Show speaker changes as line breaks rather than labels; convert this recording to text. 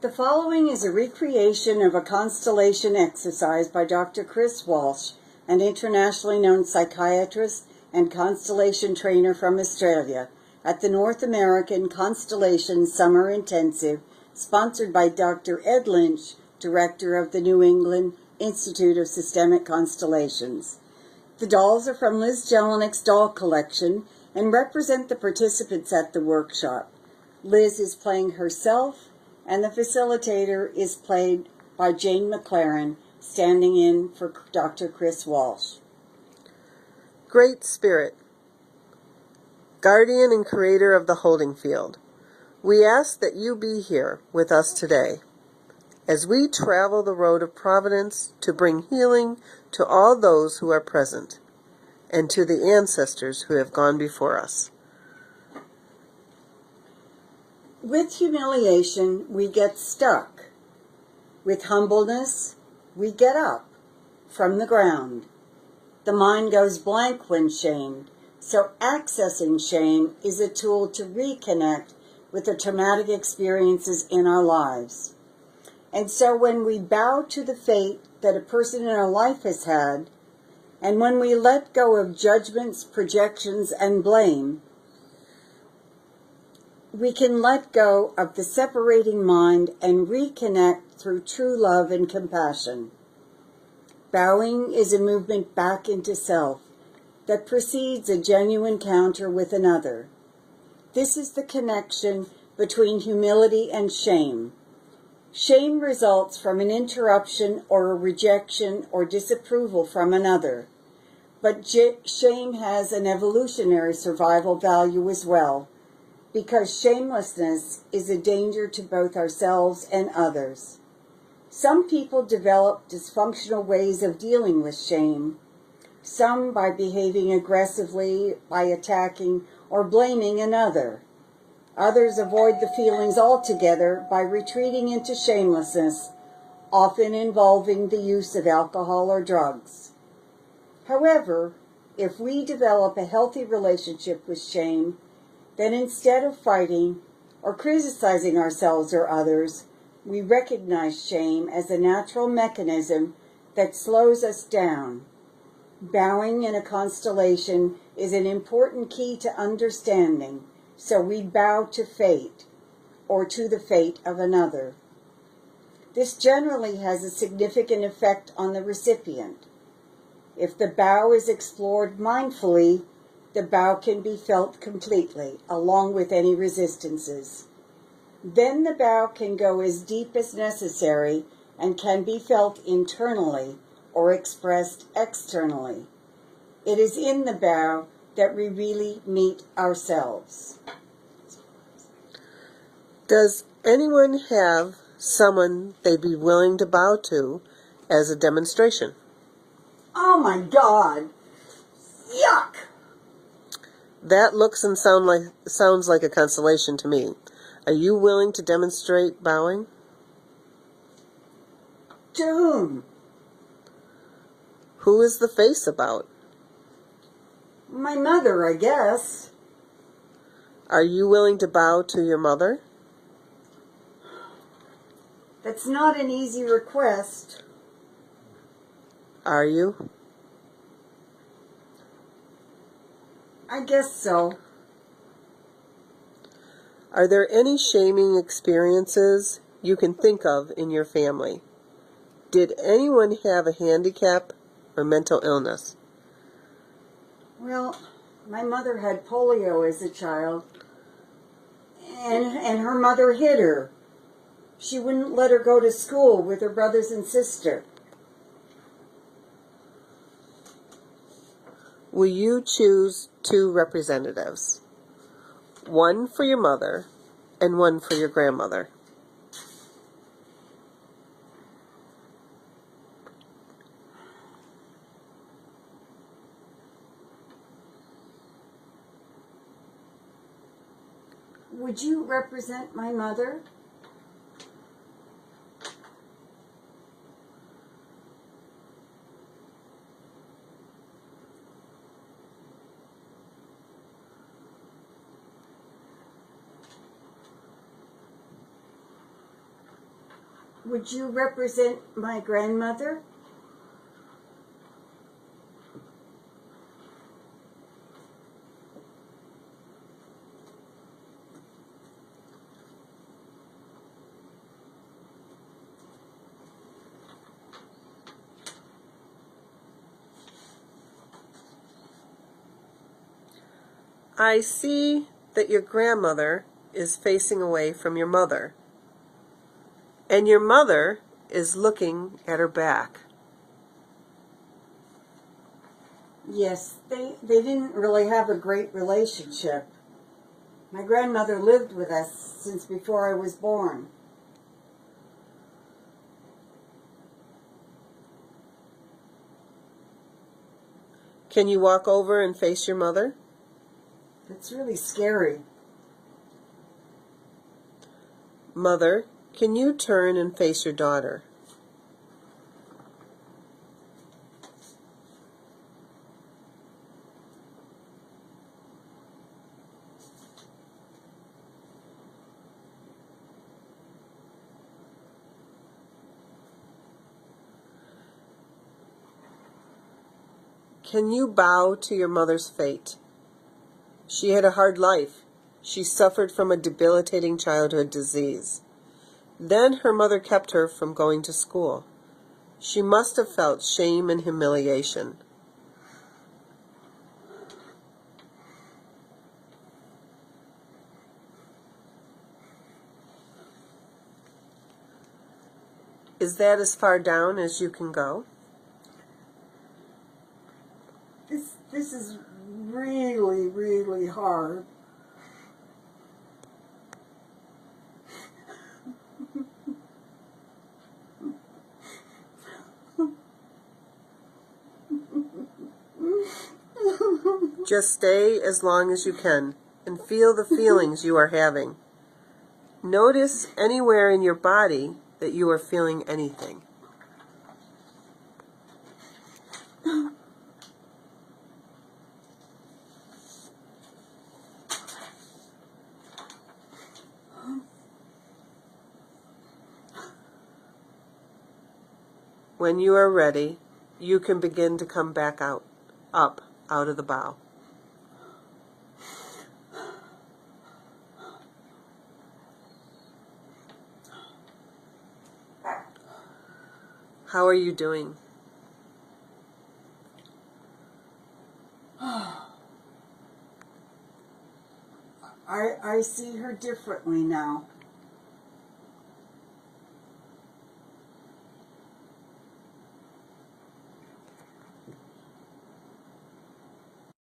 The following is a recreation of a constellation exercise by Dr. Chris Walsh, an internationally known psychiatrist and constellation trainer from Australia, at the North American Constellation Summer Intensive, sponsored by Dr. Ed Lynch, director of the New England Institute of Systemic Constellations. The dolls are from Liz Jelinek doll collection and represent the participants at the workshop. Liz is playing herself, and the facilitator is played by Jane McLaren, standing in for Dr. Chris Walsh.
Great Spirit, guardian and creator of the holding field, we ask that you be here with us today as we travel the road of providence to bring healing to all those who are present and to the ancestors who have gone before us.
With humiliation, we get stuck. With humbleness, we get up from the ground. The mind goes blank when shamed, so accessing shame is a tool to reconnect with the traumatic experiences in our lives. And so when we bow to the fate that a person in our life has had, and when we let go of judgments, projections, and blame, we can let go of the separating mind and reconnect through true love and compassion. Bowing is a movement back into self that precedes a genuine encounter with another. This is the connection between humility and shame. Shame results from an interruption or a rejection or disapproval from another. But shame has an evolutionary survival value as well, because shamelessness is a danger to both ourselves and others. Some people develop dysfunctional ways of dealing with shame, some by behaving aggressively, by attacking or blaming another. Others avoid the feelings altogether by retreating into shamelessness, often involving the use of alcohol or drugs. However, if we develop a healthy relationship with shame, then instead of fighting or criticizing ourselves or others, we recognize shame as a natural mechanism that slows us down. Bowing in a constellation is an important key to understanding, so we bow to fate, or to the fate of another. This generally has a significant effect on the recipient. If the bow is explored mindfully, the bow can be felt completely, along with any resistances. Then the bow can go as deep as necessary and can be felt internally or expressed externally. It is in the bow that we really meet ourselves.
Does anyone have someone they'd be willing to bow to as a demonstration?
Oh my God! Yuck!
That looks and sounds like a constellation to me. Are you willing to demonstrate bowing?
To whom?
Who is the face about?
My mother, I guess.
Are you willing to bow to your mother?
That's not an easy request.
Are you?
I guess so.
Are there any shaming experiences you can think of in your family? Did anyone have a handicap or mental illness?
Well, my mother had polio as a child, and her mother hid her. She wouldn't let her go to school with her brothers and sister.
Will you choose two representatives? One for your mother and one for your grandmother.
Would you represent my mother? Would you represent my grandmother?
I see that your grandmother is facing away from your mother, and your mother is looking at her back.
Yes, they didn't really have a great relationship. My grandmother lived with us since before I was born.
Can you walk over and face your mother?
It's really scary.
Mother, can you turn and face your daughter? Can you bow to your mother's fate? She had a hard life. She suffered from a debilitating childhood disease. Then her mother kept her from going to school. She must have felt shame and humiliation. Is that as far down as you can go?
This is really, really hard.
Just stay as long as you can and feel the feelings you are having. Notice anywhere in your body that you are feeling anything. When you are ready, you can begin to come back out of the bow. How are you doing?
I see her differently now.